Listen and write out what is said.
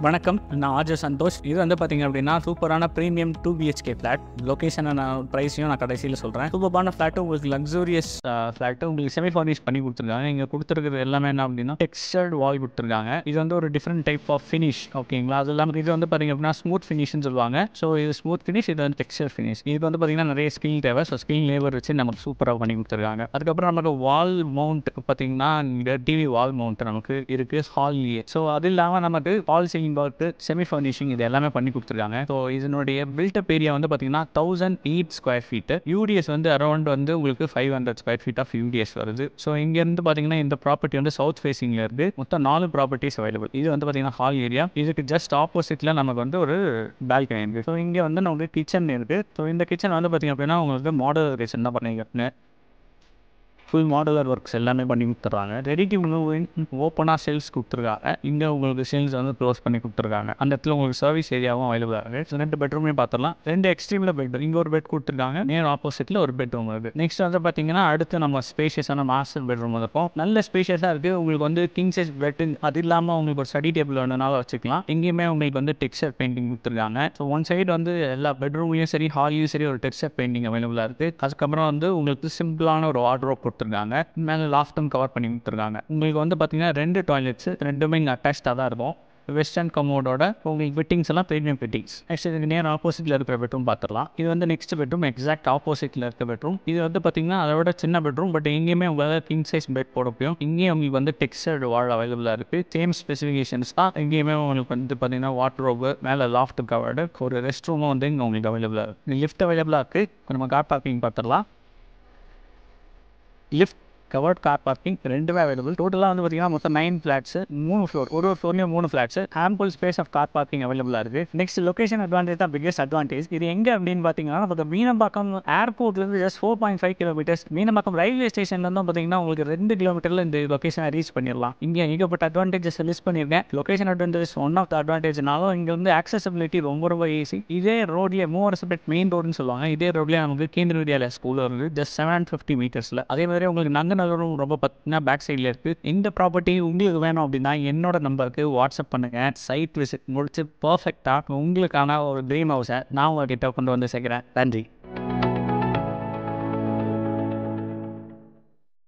வணக்கம், நான் ஆர்ஜே சந்தோஷ். இது வந்து பார்த்தீங்க அப்படின்னா சூப்பரான ப்ரீமியம் 2 BHK ஃப்ளாட். லொக்கேஷனை ப்ரைஸையும் நான் கடைசியில் சொல்கிறேன். சூப்பரான ஃப்ளாட்டு, உங்களுக்கு லக்ஸூரியஸ் ஃப்ளாட்டு, உங்களுக்கு செமி ஃபர்னிஷ் பண்ணி கொடுத்துருக்காங்க. இங்கே கொடுத்துருக்கிறது எல்லாமே என்ன அப்படின்னா டெக்ஸ்டர்டு வால் கொடுத்துருக்காங்க. இது வந்து ஒரு டிஃப்ரெண்ட் டைப் ஆஃப் ஃபினிஷ், ஓகேங்களா? அது இல்லாமல் இது வந்து பார்த்தீங்க அப்படின்னா ஸ்மூத் ஃபினிஷ்னு சொல்லுவாங்க. ஸோ இது ஸ்மூத் ஃபினிஷ், இது வந்து டெக்ஸ்டர் ஃபினிஷ். இது வந்து பார்த்தீங்கன்னா நிறைய ஸ்கிரீன் தேவை. ஸோ ஸ்கிரீன் லேபர் வச்சு நமக்கு சூப்பராக பண்ணி கொடுத்துருக்காங்க. அதுக்கப்புறம் நமக்கு வால் மவுண்ட் பார்த்தீங்கன்னா இங்கே டிவி வால் மவுண்ட் நமக்கு இருக்குது ஹால்லேயே. ஸோ அது இல்லாமல் நமக்கு வால் சீலிங் ஒர்க்கு, செமி ஃபர்னிஷிங், இது எல்லாமே பண்ணி கொடுத்துருக்காங்க. ஸோ இதனுடைய பில்டப் ஏரியா வந்து பார்த்தீங்கன்னா 1008 ஸ்கொயர் ஃபீட்டு. யூடிஎஸ் வந்து அரௌண்ட் வந்து உங்களுக்கு 500 ஸ்கொயர் ஃபீட் ஆஃப் யூடிஎஸ் வருது. ஸோ இங்கேருந்து பார்த்தீங்கன்னா இந்த ப்ராப்பர்ட்டி வந்து சவுத் ஃபேசிங்கில் இருக்குது. மொத்தம் 4 ப்ராப்பர்ட்டிஸ் அவைலபிள். இது வந்து பார்த்தீங்கன்னா ஹால் ஏரியா. இதுக்கு ஜஸ்ட் ஆப்போசிட்டில் நமக்கு வந்து ஒரு பால்கனி இருக்குது. ஸோ இங்கே வந்து நமக்கு கிச்சன் இருக்குது. ஸோ இந்த கிச்சன் வந்து பார்த்தீங்க அப்படின்னா உங்களுக்கு மாடலர் கிச்சன் தான் பண்ணிக்கிறேன். ஃபுல் மாடலர் ஒர்க்ஸ் எல்லாமே பண்ணி கொடுத்துட்றாங்க. ரெடி டு மூவ் இன், ஓப்பனாக சேல்ஸ் கொடுத்துருக்காங்க. இங்கே உங்களுக்கு சேல்ஸ் வந்து க்ளோஸ் பண்ணி கொடுத்துருக்காங்க. அந்த இடத்துல உங்களுக்கு சர்வீஸ் ஏரியாவும் அவைலபிளாக இருக்குது. ஸோ 2 பெட்ரூமே பார்த்துடலாம். 2 எக்ஸ்ட்ரீமில் பெட், இங்கே ஒரு பெட் கொடுத்துருக்காங்க, நேர் ஆப்போசிட்டில் ஒரு பெட்ரூம் இருக்குது. நெக்ஸ்ட் வந்து பார்த்தீங்கன்னா அடுத்து நம்ம ஸ்பேஷியஸான மாஸ்டர் பெட்ரூம் இருக்கும். நல்ல ஸ்பேஷியஸாக இருக்குது. உங்களுக்கு வந்து கிங் சைஸ் பெட், அது இல்லாமல் உங்களுக்கு ஒரு ஸ்டடி டேபிள் வேணுனாலும் வச்சுக்கலாம். எங்கேயுமே உங்களுக்கு வந்து டெக்ஸ்சர் பெயிண்டிங் கொடுத்துருக்காங்க. ஸோ ஒன் சைடு வந்து எல்லா பெட்ரூம்லையும் சரி, ஹால்லையும் சரி ஒரு டெக்ஸ்சர் பெயிண்டிங் அவைலபிளாக இருக்குது. அதுக்கப்புறம் வந்து உங்களுக்கு சிம்பிளான ஒரு வார்ட்ரோப் கொடுத்துருக்காங்க. மேலே லாஃப்ட்டும் கவர் பண்ணி கொடுத்துருக்காங்க. உங்களுக்கு வந்து பார்த்தீங்கன்னா 2 டாய்லெட்ஸ், 2மே இங்கே அட்டாச்சாக தான் இருக்கும். வெஸ்டர்ன் கமோடோட உங்களுக்கு ஃபிட்டிங்ஸ் எல்லாம் ப்ரீமியம் ஃபிட்டிங்ஸ். நெக்ஸ்ட் இதுக்கு நேர் ஆப்போசிட்டில் இருக்கிற பெட்ரூம் பார்த்துடலாம். இது வந்து நெக்ஸ்ட் பெட்ரூம், எக்ஸாக்ட் ஆப்போசிட்டில் இருக்க பெட்ரூம். இது வந்து பார்த்தீங்கன்னா அதோட சின்ன பெட்ரூம். பட் எங்கேயுமே உங்களால் கிங் சைஸ் பெட் போட முடியும். இங்கேயும் உங்களுக்கு வந்து டெக்ஸ்டர்டு வால் அவைலபிளாக இருக்குது. சேம் ஸ்பெசிஃபிகேஷன்ஸ் தான். எங்கேயுமே உங்களுக்கு வந்து பார்த்தீங்கன்னா வாட்ரோபு, மேலே லாஃப்ட் கவர்டு, ஒரு ரெஸ்ட் ரூமும் வந்து இங்கே உங்களுக்கு அவைலபிளாக இருக்குது. லிஃப்ட் அவைலபிளாக இருக்குது. நம்ம கார் பார்க்கிங் பார்த்துடலாம். லிஃப்ட், கவர்ட் கார் பார்க்கிங் ரெண்டுமே அவைலபிள். டோட்டலாக வந்து பார்த்தீங்கன்னா மொத்தம் 9 ஃப்ளாட்ஸு, 3 ஃப்ளோர், ஒரு ஃப்ளோர்லேயும் 3 flats. Ample space of car parking அவைலபிளாக இருக்குது. நெக்ஸ்ட் லொகேஷன் அட்வான்டேஜ் தான் பிகெஸ்ட் அட்வான்டேஜ். இது எங்கே அப்படின்னு பார்த்தீங்கன்னா நமக்கு மீனம்பாக்கம் ஏர்போர்ட்லேருந்து ஜஸ்ட் 4.5 கிலோமீட்டர்ஸ். மீனம்பாக்கம் ரயில்வே ஸ்டேஷன்லேருந்து பார்த்தீங்கன்னா உங்களுக்கு 2 கிலோமீட்டரில் இந்த லொகேஷனை ரீச் பண்ணிடலாம். இங்கே ஏகப்பட்ட அட்வான்டேஜஸ் லிஸ்ட் பண்ணியிருக்கேன். Location advantage one of the அட்வான்டேஜ்னாலும் இங்கே வந்து ஆக்சசபிலிட்டி ரொம்ப ஈஸி. இதே ரோட்லேயே மூவரசபெட் மெயின் ரோடுன்னு சொல்லுவாங்க. இதே ரோட்லேயே நமக்கு கேந்திர வித்யாலயா ஸ்கூலில் இருக்குது ஜஸ்ட் 750 மீட்டர்ஸில். அதே மாதிரி உங்களுக்கு நகரும் ரொம்ப பார்த்தீங்கன்னா பேக் சைடில் இருக்குது. இந்த ப்ராப்பர்ட்டி உங்களுக்கு வேணும் அப்படின்னா என்னோட நம்பருக்கு வாட்ஸ்அப் பண்ணுங்கள். சைட் விசிட் முடிச்சு பர்ஃபெக்டாக உங்களுக்கான ஒரு ட்ரீம் ஹவுஸை நான் உங்கள்கிட்ட கொண்டு வந்து சேர்க்குறேன். நன்றி.